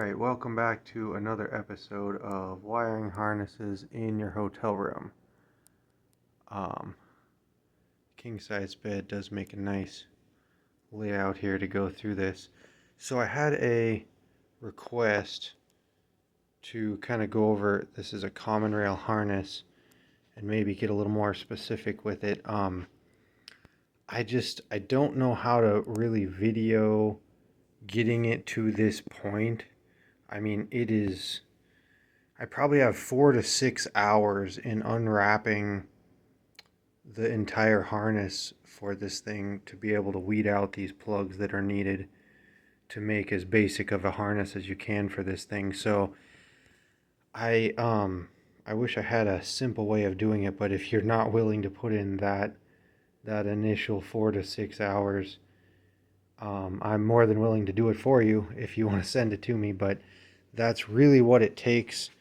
Alright, welcome back to another episode of wiring harnesses in your hotel room. King size bed does make a nice layout here to go through this. So I had a request to kind of go over, this is a common rail harness, and maybe get a little more specific with it. I don't know how to really video getting it to this point. I mean, I probably have 4 to 6 hours in unwrapping the entire harness for this thing to be able to weed out these plugs that are needed to make as basic of a harness as you can for this thing. So I wish I had a simple way of doing it, but if you're not willing to put in that initial 4 to 6 hours, I'm more than willing to do it for you if you want to send it to me, but that's really what it takes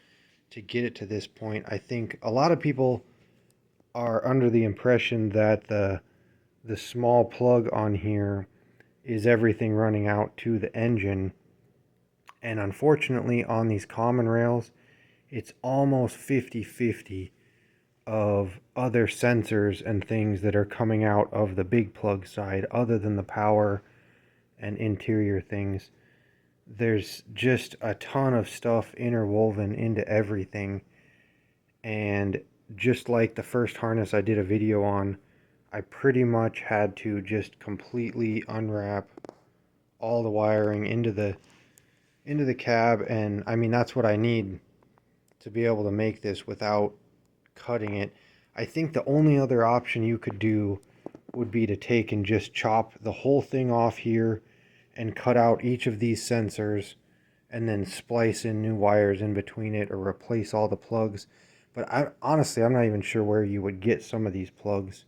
to get it to this point. I think a lot of people are under the impression that the small plug on here is everything running out to the engine, and unfortunately on these common rails it's almost 50-50 of other sensors and things that are coming out of the big plug side other than the power and interior things. There's just a ton of stuff interwoven into everything, and just like the first harness I did a video on, I pretty much had to just completely unwrap all the wiring into the cab, and I mean that's what I need to be able to make this without cutting it. I think the only other option you could do would be to take and just chop the whole thing off here and cut out each of these sensors and then splice in new wires in between it, or replace all the plugs. But honestly, I'm not even sure where you would get some of these plugs.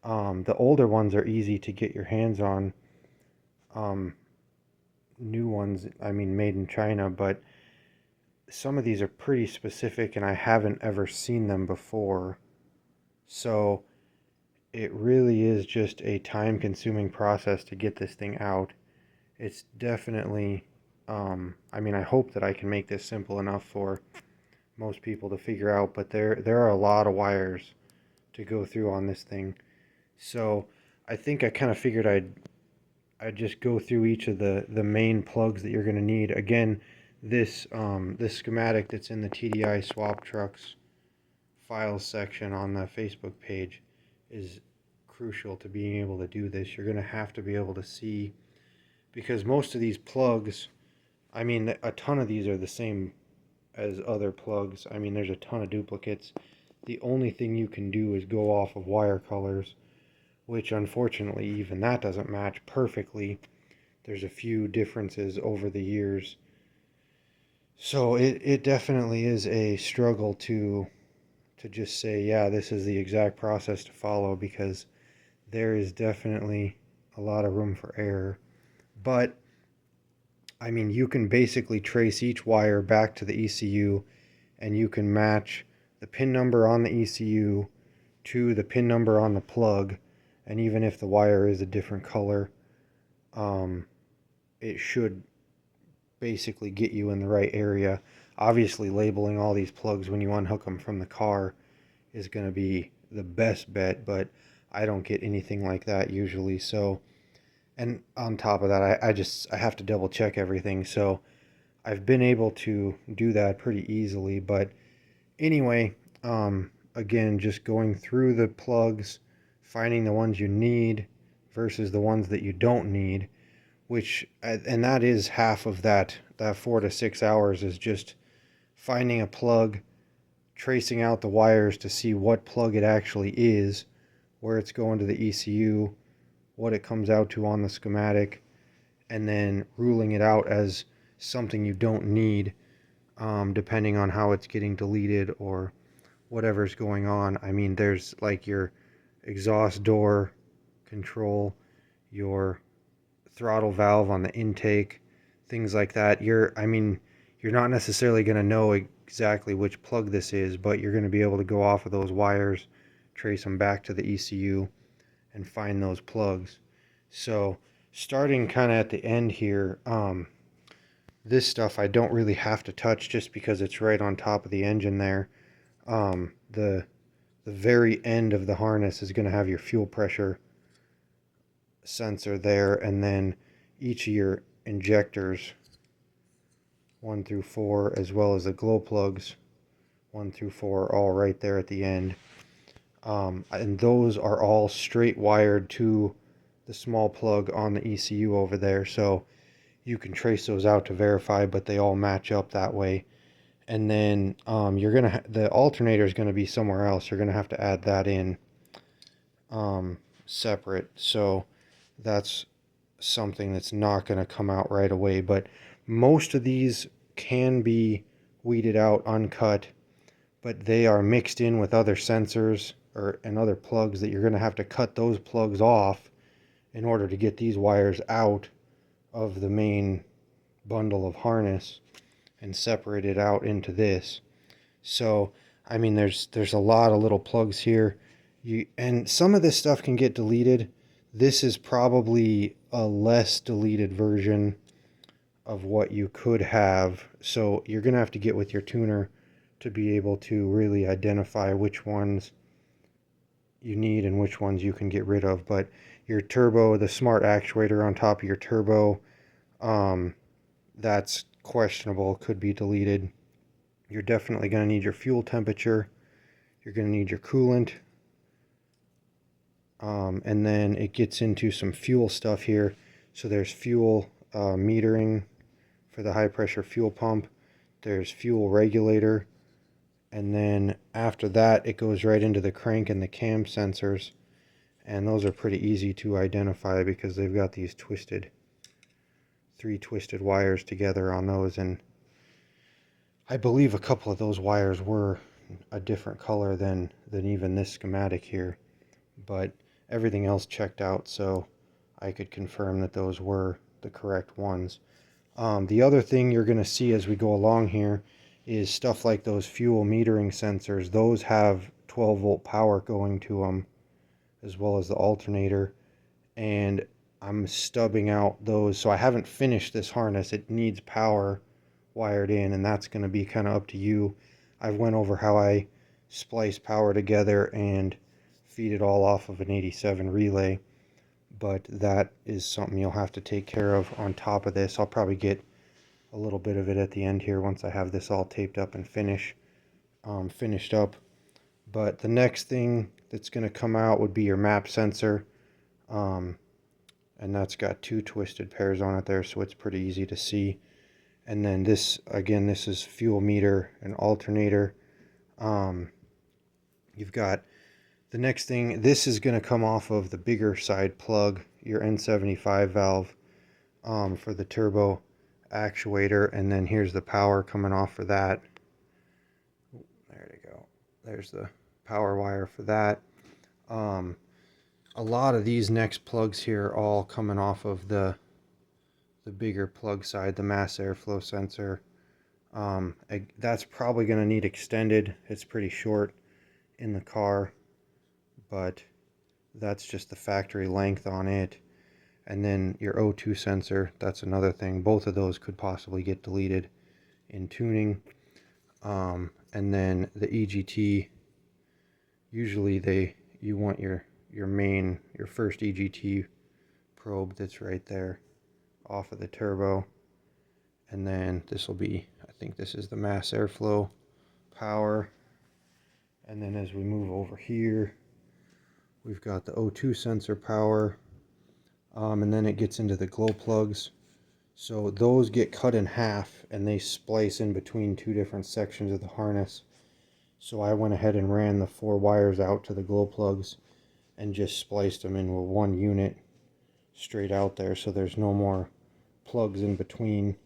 The older ones are easy to get your hands on. New ones, I mean, made in China, but some of these are pretty specific and I haven't ever seen them before. So it really is just a time-consuming process to get this thing out. It's definitely, I mean, I hope that I can make this simple enough for most people to figure out, but there are a lot of wires to go through on this thing. So I think I kind of figured I'd just go through each of the main plugs that you're going to need. Again, this schematic that's in the TDI swap trucks files section on the Facebook page is crucial to being able to do this. You're going to have to be able to see, because most of these plugs, I mean, a ton of these are the same as other plugs. I mean, there's a ton of duplicates. The only thing you can do is go off of wire colors, which unfortunately even that doesn't match perfectly. There's a few differences over the years. So it definitely is a struggle to just say, yeah, this is the exact process to follow, because there is definitely a lot of room for error. But I mean, you can basically trace each wire back to the ECU, and you can match the pin number on the ECU to the pin number on the plug, and even if the wire is a different color, it should basically get you in the right area. Obviously, labeling all these plugs when you unhook them from the car is going to be the best bet, but I don't get anything like that usually. So, and on top of that, I have to double check everything. So I've been able to do that pretty easily. But anyway, again, just going through the plugs, finding the ones you need versus the ones that you don't need, and that is half of that 4 to 6 hours, is just finding a plug, tracing out the wires to see what plug it actually is, where it's going to the ECU, what it comes out to on the schematic, and then ruling it out as something you don't need, depending on how it's getting deleted or whatever's going on. I mean, there's like your exhaust door control, your throttle valve on the intake, things like that. You're not necessarily going to know exactly which plug this is, but you're going to be able to go off of those wires, trace them back to the ECU, and find those plugs. So starting kind of at the end here, This stuff I don't really have to touch just because it's right on top of the engine there. The very end of the harness is going to have your fuel pressure sensor there, and then each of your injectors 1 through 4, as well as the glow plugs 1 through 4, all right there at the end. And those are all straight wired to the small plug on the ECU over there, so you can trace those out to verify, but they all match up that way. And then the alternator is gonna be somewhere else. You're gonna have to add that in separate. So that's something that's not gonna come out right away. But most of these can be weeded out, uncut, but they are mixed in with other sensors and other plugs that you're gonna have to cut those plugs off in order to get these wires out of the main bundle of harness and separate it out into this. So I mean, there's a lot of little plugs here. And some of this stuff can get deleted. This is probably a less deleted version of what you could have. So you're gonna have to get with your tuner to be able to really identify which ones you need and which ones you can get rid of. But your turbo, the smart actuator on top of your turbo, that's questionable, could be deleted. You're definitely going to need your fuel temperature. You're going to need your coolant. And then it gets into some fuel stuff here. So there's fuel metering for the high pressure fuel pump. There's fuel regulator. And then after that, it goes right into the crank and the cam sensors. And those are pretty easy to identify because they've got these three twisted wires together on those. And I believe a couple of those wires were a different color than even this schematic here, but everything else checked out, so I could confirm that those were the correct ones. The other thing you're going to see as we go along here is stuff like those fuel metering sensors. Those have 12 volt power going to them, as well as the alternator, and I'm stubbing out those, so I haven't finished this harness. It needs power wired in, and that's going to be kind of up to you. I went over how I splice power together and feed it all off of an 87 relay, but that is something you'll have to take care of on top of this. I'll probably get a little bit of it at the end here once I have this all taped up and finished up. But the next thing that's going to come out would be your map sensor, and that's got 2 twisted pairs on it there, so it's pretty easy to see. And then this, again, this is fuel meter and alternator. You've got the next thing, this is going to come off of the bigger side plug, your N75 valve for the turbo actuator, and then here's the power coming off for that. There you go. There's the power wire for that. A lot of these next plugs here are all coming off of the bigger plug side, the mass airflow sensor. That's probably going to need extended. It's pretty short in the car, but that's just the factory length on it. And then your O2 sensor, that's another thing. Both of those could possibly get deleted in tuning. And then the EGT, usually you want your first EGT probe that's right there off of the turbo. And then this will be, I think this is the mass airflow power. And then as we move over here, we've got the O2 sensor power. And then it gets into the glow plugs. So those get cut in half and they splice in between 2 different sections of the harness. So I went ahead and ran the 4 wires out to the glow plugs and just spliced them in with 1 unit straight out there, so there's no more plugs in between.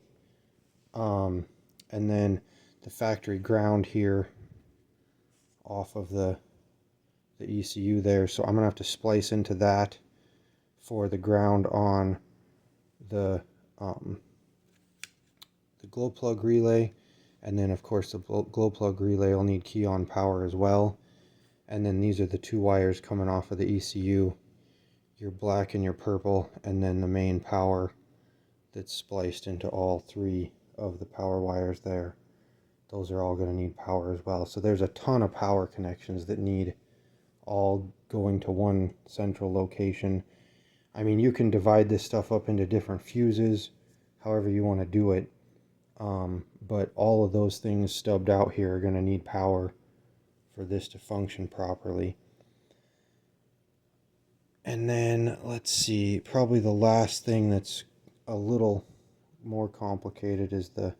And then the factory ground here off of the ECU there, so I'm gonna have to splice into that for the ground on the glow plug relay. And then of course the glow plug relay will need key on power as well. And then these are the 2 wires coming off of the ECU, your black and your purple, and then the main power that's spliced into all 3 of the power wires there, those are all going to need power as well. So there's a ton of power connections that need all going to one central location. I mean, you can divide this stuff up into different fuses, however you want to do it. But all of those things stubbed out here are going to need power for this to function properly. And then, let's see, probably the last thing that's a little more complicated is the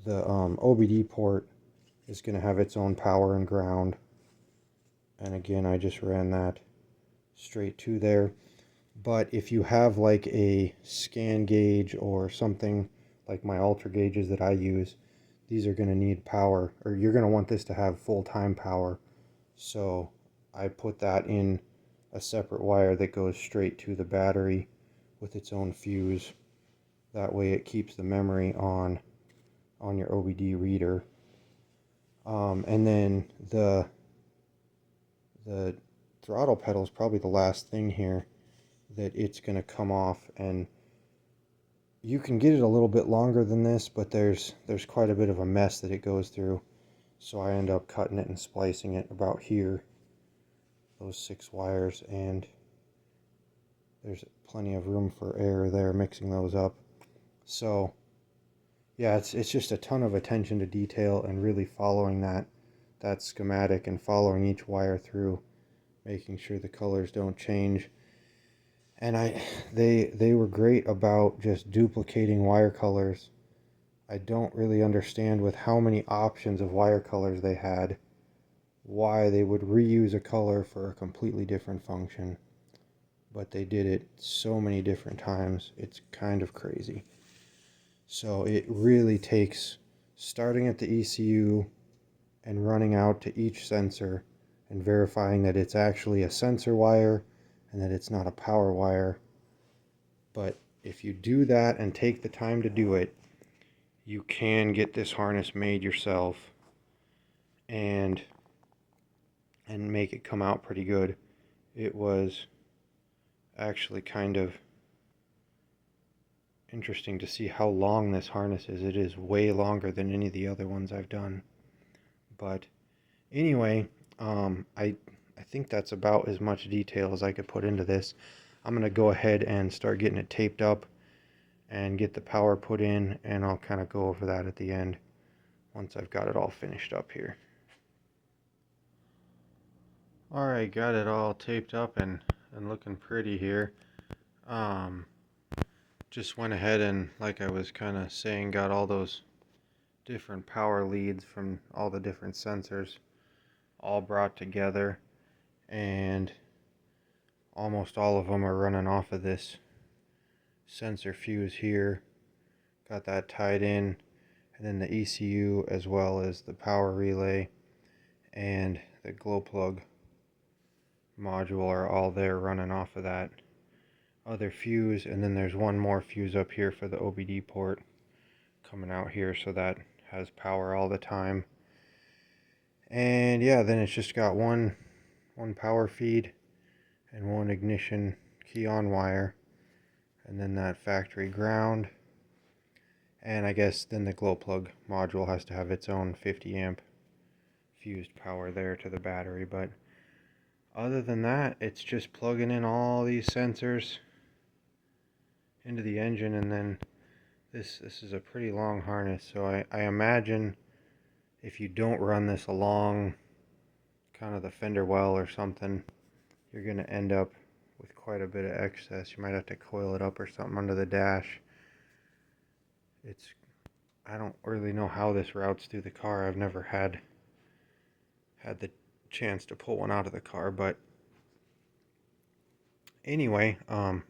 OBD port is going to have its own power and ground. And again, I just ran that straight to there. But if you have like a scan gauge or something like my ultra gauges that I use, these are going to need power, or you're going to want this to have full-time power. So I put that in a separate wire that goes straight to the battery with its own fuse. That way it keeps the memory on your OBD reader. And then the throttle pedal is probably the last thing here that it's going to come off, and you can get it a little bit longer than this, but there's quite a bit of a mess that it goes through, so I end up cutting it and splicing it about here, those 6 wires, and there's plenty of room for air there mixing those up. So yeah, it's just a ton of attention to detail and really following that schematic and following each wire through, making sure the colors don't change. And they were great about just duplicating wire colors. I don't really understand, with how many options of wire colors they had, why they would reuse a color for a completely different function. But they did it so many different times, it's kind of crazy. So it really takes starting at the ECU and running out to each sensor and verifying that it's actually a sensor wire and that it's not a power wire. But if you do that and take the time to do it, you can get this harness made yourself and make it come out pretty good. It was actually kind of interesting to see how long this harness is. It is way longer than any of the other ones I've done. But anyway, I think that's about as much detail as I could put into this. I'm going to go ahead and start getting it taped up and get the power put in, and I'll kind of go over that at the end once I've got it all finished up here. Alright, got it all taped up and looking pretty here. Just went ahead and, like I was kind of saying, got all those different power leads from all the different sensors all brought together, and almost all of them are running off of this sensor fuse here. Got that tied in, and then the ECU as well as the power relay and the glow plug module are all there running off of that other fuse. And then there's one more fuse up here for the OBD port coming out here, so that has power all the time. And yeah, then it's just got one power feed and one ignition key on wire, and then that factory ground. And I guess then the glow plug module has to have its own 50 amp fused power there to the battery. But other than that, it's just plugging in all these sensors into the engine. And then this is a pretty long harness, so I imagine if you don't run this along kind of the fender well or something, you're going to end up with quite a bit of excess. You might have to coil it up or something under the dash. I don't really know how this routes through the car. I've never had the chance to pull one out of the car, but anyway,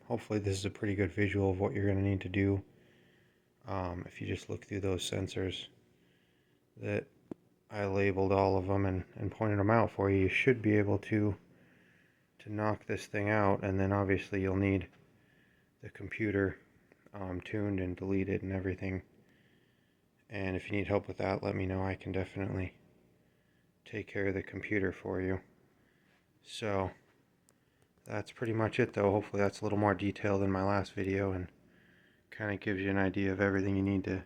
hopefully this is a pretty good visual of what you're going to need to do. If you just look through those sensors that I labeled all of them and pointed them out for you, you should be able to knock this thing out. And then obviously you'll need the computer tuned and deleted and everything. And if you need help with that, let me know. I can definitely take care of the computer for you. So that's pretty much it though. Hopefully that's a little more detailed than my last video and kind of gives you an idea of everything you need to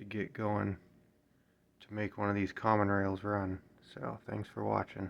get going to make one of these common rails run. So thanks for watching.